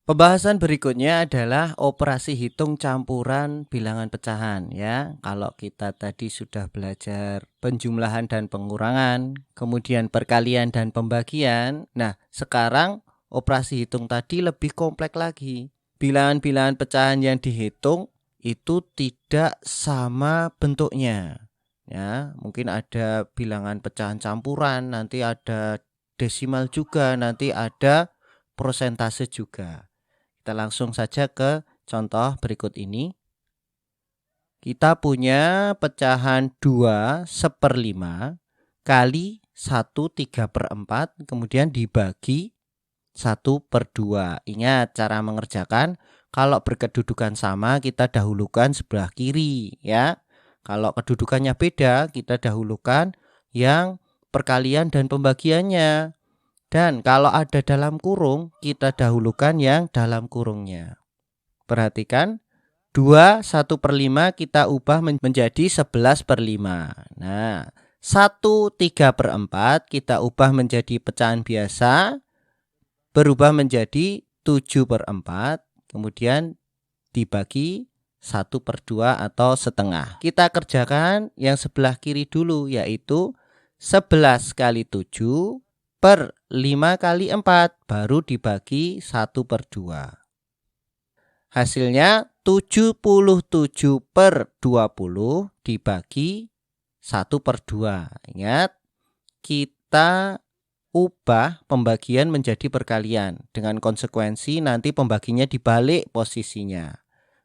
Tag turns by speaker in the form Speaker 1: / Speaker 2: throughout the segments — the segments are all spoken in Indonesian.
Speaker 1: Pembahasan berikutnya adalah operasi hitung campuran bilangan pecahan ya. Kalau kita tadi sudah belajar penjumlahan dan pengurangan, kemudian perkalian dan pembagian. Nah, sekarang operasi hitung tadi lebih kompleks lagi. Bilangan-bilangan pecahan yang dihitung itu tidak sama bentuknya. Ya, mungkin ada bilangan pecahan campuran, nanti ada desimal juga, nanti ada prosentase juga. Kita langsung saja ke contoh berikut ini. Kita punya pecahan 2/5 kali 1/3/4 kemudian dibagi 1/2. Ingat cara mengerjakan, kalau berkedudukan sama kita dahulukan sebelah kiri ya. Kalau kedudukannya beda kita dahulukan yang perkalian dan pembagiannya. Dan kalau ada dalam kurung, kita dahulukan yang dalam kurungnya. Perhatikan, 2/1/5 kita ubah menjadi 11/5. Nah, 1/3/4 kita ubah menjadi pecahan biasa, berubah menjadi 7/4, kemudian dibagi 1/2 atau setengah. Kita kerjakan yang sebelah kiri dulu, yaitu 11 kali 7 per 5 kali 4 baru dibagi 1/2. Hasilnya 77/20 dibagi 1/2. Ingat, kita ubah pembagian menjadi perkalian. Dengan konsekuensi nanti pembaginya dibalik posisinya.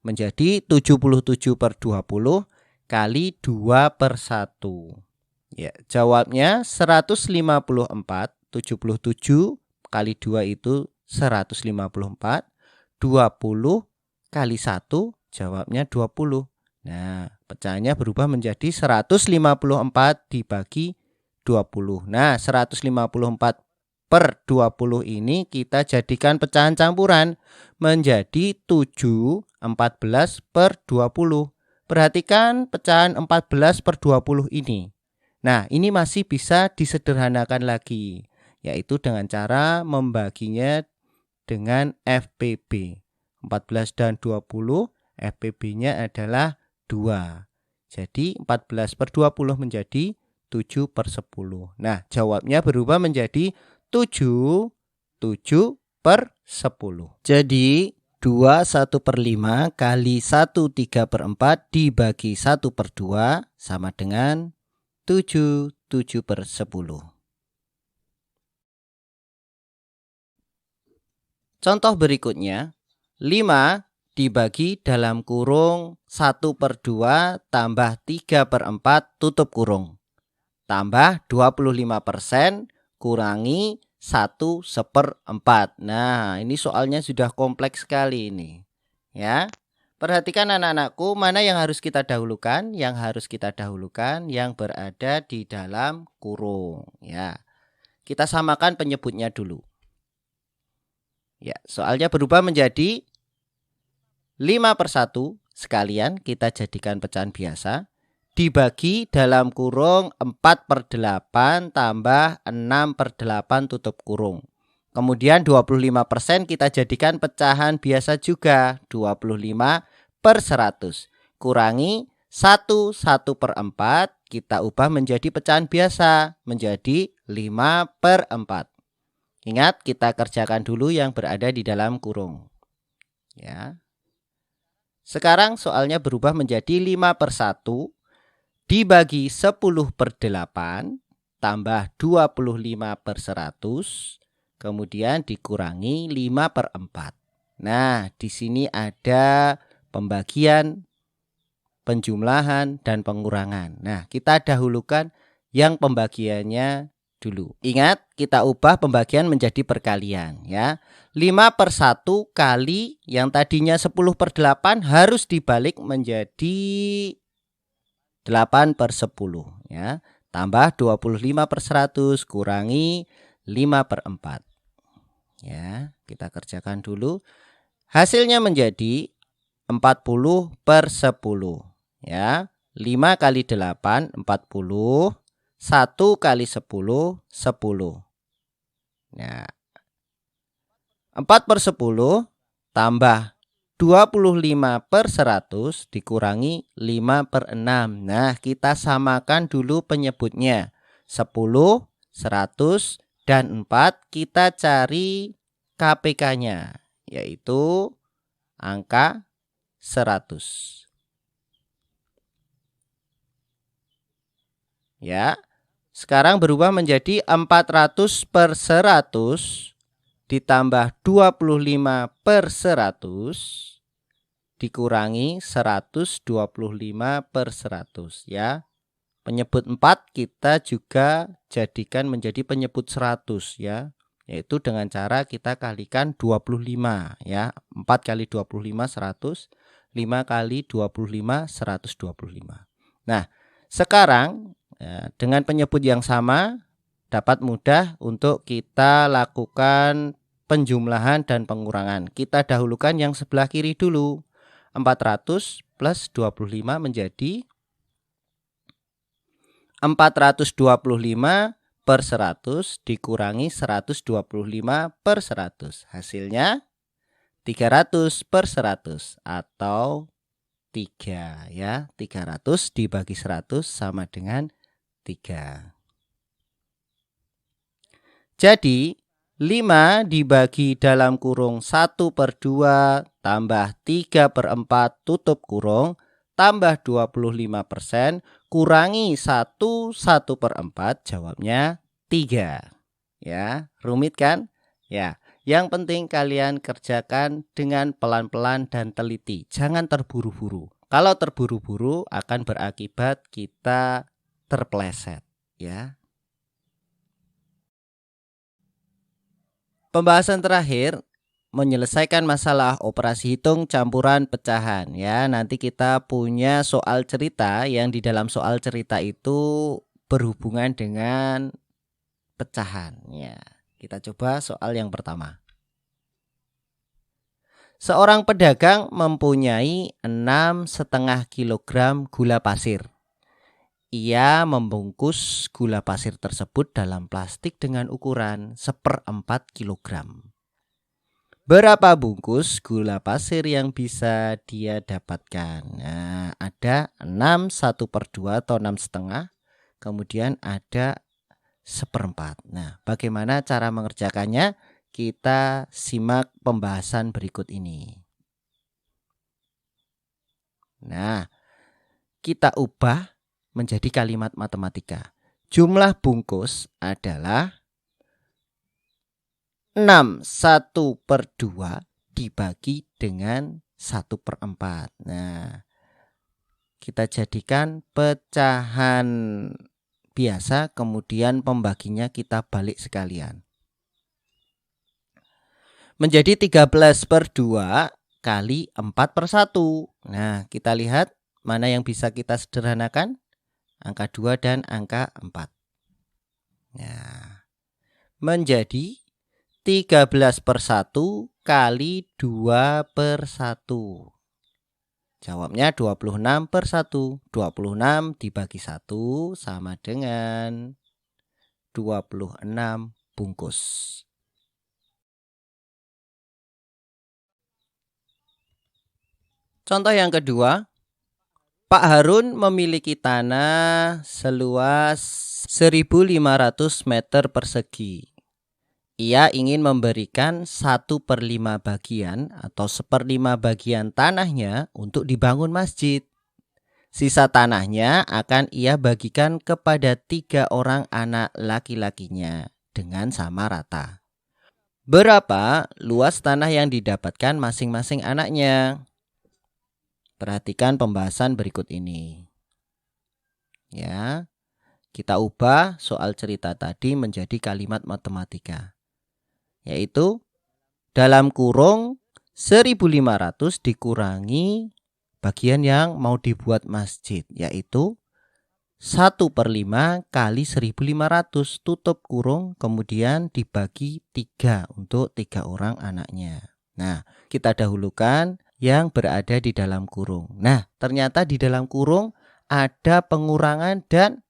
Speaker 1: Menjadi 77/20 kali 2/1. Ya, jawabnya 154. 77 kali 2 itu 154. 20 kali 1 jawabnya 20. Nah, pecahannya berubah menjadi 154 dibagi 20. Nah, 154/20 ini kita jadikan pecahan campuran menjadi 7 14/20. Perhatikan pecahan 14/20 ini. Nah, ini masih bisa disederhanakan lagi, yaitu dengan cara membaginya dengan FPB. 14 dan 20, FPB-nya adalah 2. Jadi 14/20 menjadi 7/10. Nah, jawabnya berubah menjadi 7/10. Jadi 2/1/5 kali 1/3/4 dibagi 1/2 sama dengan 7/10. Contoh berikutnya, 5 dibagi dalam kurung 1/2 tambah 3/4 tutup kurung. Tambah 25% kurangi 1/4. Nah, ini soalnya sudah kompleks sekali ini. Ya. Perhatikan anak-anakku, mana yang harus kita dahulukan? Yang harus kita dahulukan yang berada di dalam kurung. Ya. Kita samakan penyebutnya dulu. Ya, soalnya berubah menjadi 5/1 sekalian kita jadikan pecahan biasa dibagi dalam kurung 4/8 tambah 6/8 tutup kurung. Kemudian 25% kita jadikan pecahan biasa juga, 25/100 kurangi 1/4 kita ubah menjadi pecahan biasa menjadi 5/4. Ingat, kita kerjakan dulu yang berada di dalam kurung. Ya. Sekarang soalnya berubah menjadi 5/1 dibagi 10/8 tambah 25/100 kemudian dikurangi 5/4. Nah, di sini ada pembagian, penjumlahan, dan pengurangan. Nah, kita dahulukan yang pembagiannya dulu. Ingat, kita ubah pembagian menjadi perkalian ya. 5/1 kali yang tadinya 10/8 harus dibalik menjadi 8/10 ya. Tambah 25/100 kurangi 5/4. Ya, kita kerjakan dulu. Hasilnya menjadi 40/10 ya. 5 kali 8 40. 1 kali 10, 10. Nah, 4/10 tambah 25/100 dikurangi 5/6. Nah, kita samakan dulu penyebutnya. 10, 100, dan 4. Kita cari KPK-nya, yaitu angka 100. Ya, sekarang berubah menjadi 400/100 ditambah 25/100 dikurangi 125/100 ya. Penyebut 4 kita juga jadikan menjadi penyebut 100 ya. Yaitu dengan cara kita kalikan 25 ya. 4 kali 25 100, 5 kali 25 125. Nah, sekarang ya, dengan penyebut yang sama dapat mudah untuk kita lakukan penjumlahan dan pengurangan. Kita dahulukan yang sebelah kiri dulu. 400 plus 25 menjadi 425/100 dikurangi 125/100. Hasilnya 300/100 atau 3 ya. 300 dibagi 100 sama dengan 3. Jadi 5 dibagi dalam kurung 1/2 tambah 3/4 tutup kurung tambah 25% kurangi 1/4 jawabnya 3. Ya, rumit kan? Ya, yang penting kalian kerjakan dengan pelan-pelan dan teliti. Jangan terburu-buru. Kalau terburu-buru akan berakibat kita terpeleset, ya. Pembahasan terakhir menyelesaikan masalah operasi hitung campuran pecahan ya. Nanti kita punya soal cerita yang di dalam soal cerita itu berhubungan dengan pecahan ya. Kita coba soal yang pertama. Seorang pedagang mempunyai 6,5 kg gula pasir. Ia membungkus gula pasir tersebut dalam plastik dengan ukuran 1/4 kilogram. Berapa bungkus gula pasir yang bisa dia dapatkan? Nah, ada 6 1/2 atau 6,5. Kemudian ada 1/4. Nah, bagaimana cara mengerjakannya? Kita simak pembahasan berikut ini. Nah, kita ubah menjadi kalimat matematika. Jumlah bungkus adalah 6 1/2 dibagi dengan 1/4. Nah, kita jadikan pecahan biasa, kemudian pembaginya kita balik sekalian. Menjadi 13/2 kali 4/1. Nah, kita lihat mana yang bisa kita sederhanakan. Angka 2 dan angka 4. Nah, menjadi 13/1 kali 2/1. Jawabnya 26/1. 26 dibagi 1 sama dengan 26 bungkus. Contoh yang kedua. Pak Harun memiliki tanah seluas 1.500 meter persegi. Ia ingin memberikan 1/5 bagian atau 1/5 bagian tanahnya untuk dibangun masjid. Sisa tanahnya akan ia bagikan kepada 3 orang anak laki-lakinya dengan sama rata. Berapa luas tanah yang didapatkan masing-masing anaknya? Perhatikan pembahasan berikut ini. Ya, kita ubah soal cerita tadi menjadi kalimat matematika. Yaitu dalam kurung 1.500 dikurangi bagian yang mau dibuat masjid. Yaitu 1/5 kali 1.500 tutup kurung kemudian dibagi 3 untuk 3 orang anaknya. Nah, kita dahulukan yang berada di dalam kurung. Nah, ternyata di dalam kurung ada pengurangan dan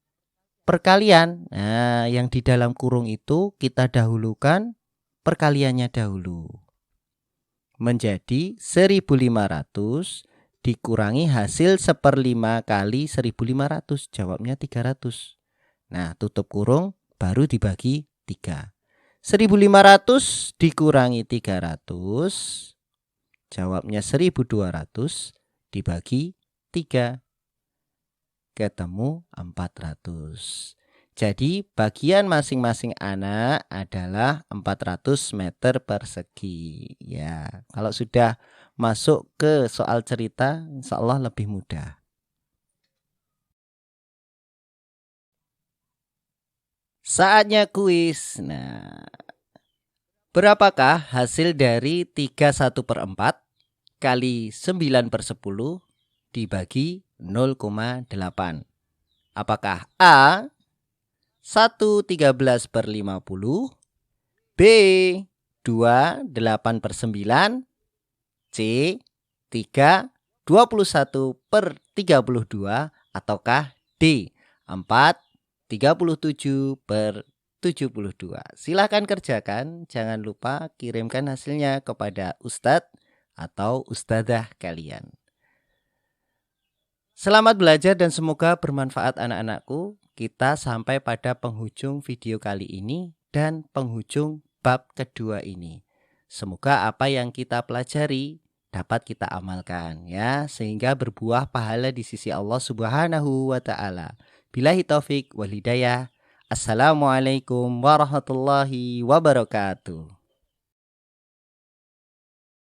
Speaker 1: perkalian. Nah, yang di dalam kurung itu kita dahulukan perkaliannya dahulu. menjadi 1.500 dikurangi hasil 1/5 kali 1.500. Jawabnya 300. Nah, tutup kurung baru dibagi 3. 1.500 dikurangi 300. Jawabnya 1.200 dibagi 3. Ketemu 400. Jadi bagian masing-masing anak adalah 400 meter persegi. Ya, kalau sudah masuk ke soal cerita, insya Allah lebih mudah. Saatnya kuis. Nah, berapakah hasil dari 31/4 kali 9/10 dibagi 0,8? Apakah A 1/13/50, B 2/8/9, C 3/21/32, ataukah D 4/37/72? Silahkan kerjakan, jangan lupa kirimkan hasilnya kepada Ustadz atau Ustadzah kalian. Selamat belajar dan semoga bermanfaat anak-anakku. Kita sampai pada penghujung video kali ini dan penghujung bab kedua ini. Semoga apa yang kita pelajari dapat kita amalkan ya, sehingga berbuah pahala di sisi Allah Subhanahu wa taala. Billahi taufik wal hidayah. Assalamualaikum warahmatullahi wabarakatuh.